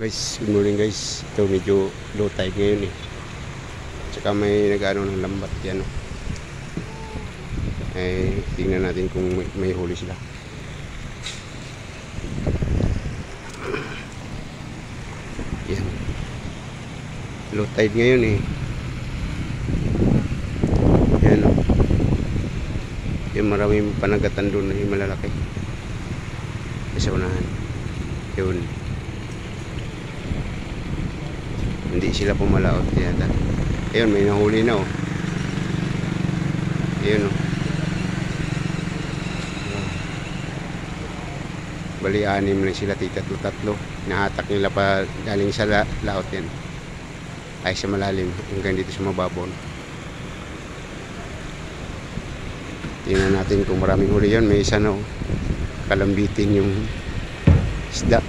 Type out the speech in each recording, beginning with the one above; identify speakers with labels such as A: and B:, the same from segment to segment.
A: Guys, good morning guys. Ito medyo low tide ngayon eh. Tsaka may nag-ano ng lambat yan. Eh, tingnan natin kung may huli sila. Yan. Low tide ngayon eh. Yan o. Yung maraming panagatan doon na yung malalaki. Sa unahan. Yun. Hindi sila pumalaot yata. Ayun, may nahuli na oh. Ayun oh. Bali, 6 lang sila, tatlo. Nahatak nila pa galing sa laot yan. Ay sa malalim, hanggang dito sa mababaw. Tingnan natin kung maraming huli yan. May isa na oh. Kalambitin yung isda.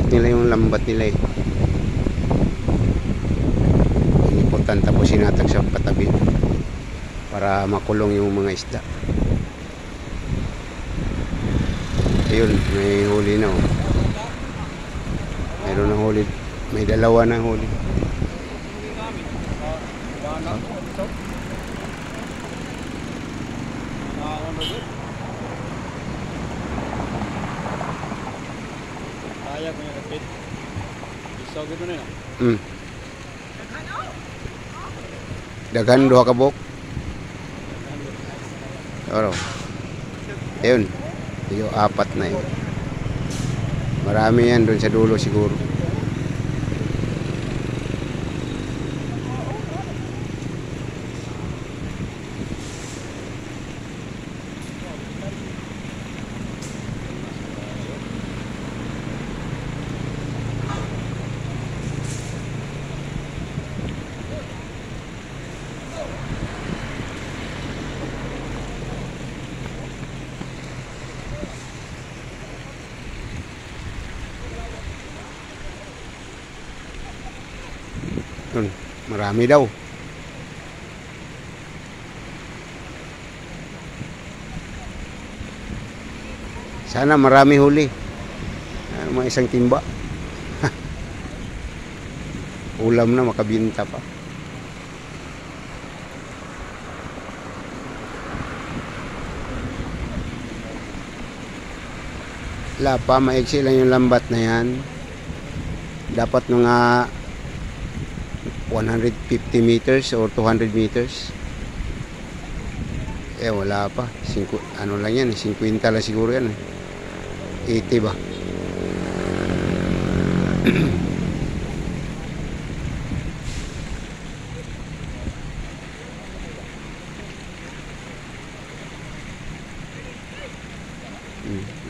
A: Nila yung lambat nila eh. Iniputan tapos sinatag sa patabi para makulong yung mga isda. Ayun, may huli na oh. Mayroon na huli. May dalawa na huli. Daghan duha ka buok. Oro. Ayun. Yung 4 na yun. Marami yan doon sa dulo siguro. Marami daw. Sana marami huli. Mga isang timba. Ulam na, makabinta pa. Wala pa, maiksi lang yung lambat na yan. Dapat mga 150 meters or 200 meters. Eh wala pa. Ano lang yan, 50 lang siguro yan. 80 ba?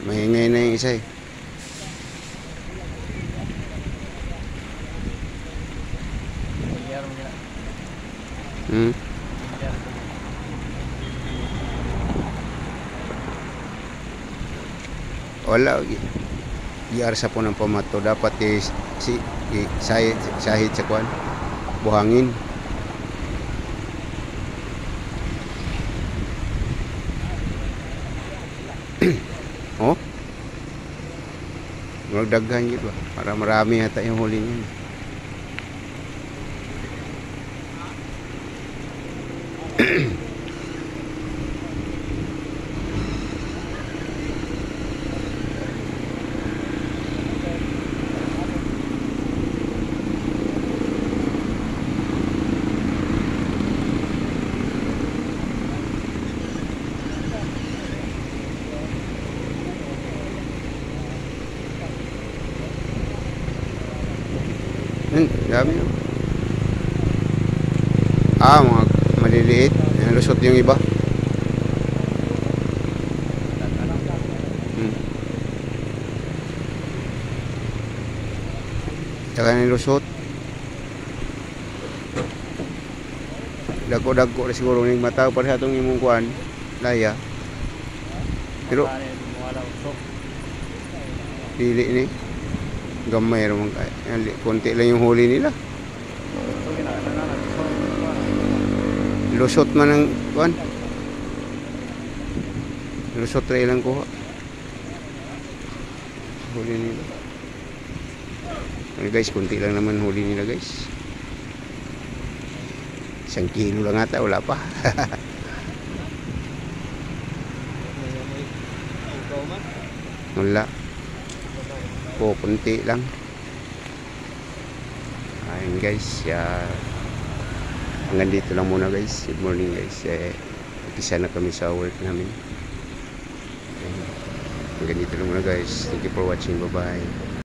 A: Maingay na yung isa eh. Wala giarsa po ng pamato dapat sahit sa kwan buhangin. Oh, magdaghan gitu para marami yata yung huli niya. Dami no? Mga maliliit. Lusot yung iba. Tsaka nilusot. Dagko-dagko na siguro ng mata para sa itong imong kuhan. Laya. Pero dili ni gamay ramang kaya. Konti lang yung huli nila. Lusot man ang kuan. Lusot ra ilang kuha. Huli nila. Ano guys, kunti lang naman huli nila guys. 1 kilo lang ata, wala pa. Wala. Kunti lang. Ayun guys, hanggang dito lang muna guys. Good morning guys. Umpisa na kami sa work namin. Hanggang dito lang muna guys. Thank you for watching. Bye bye.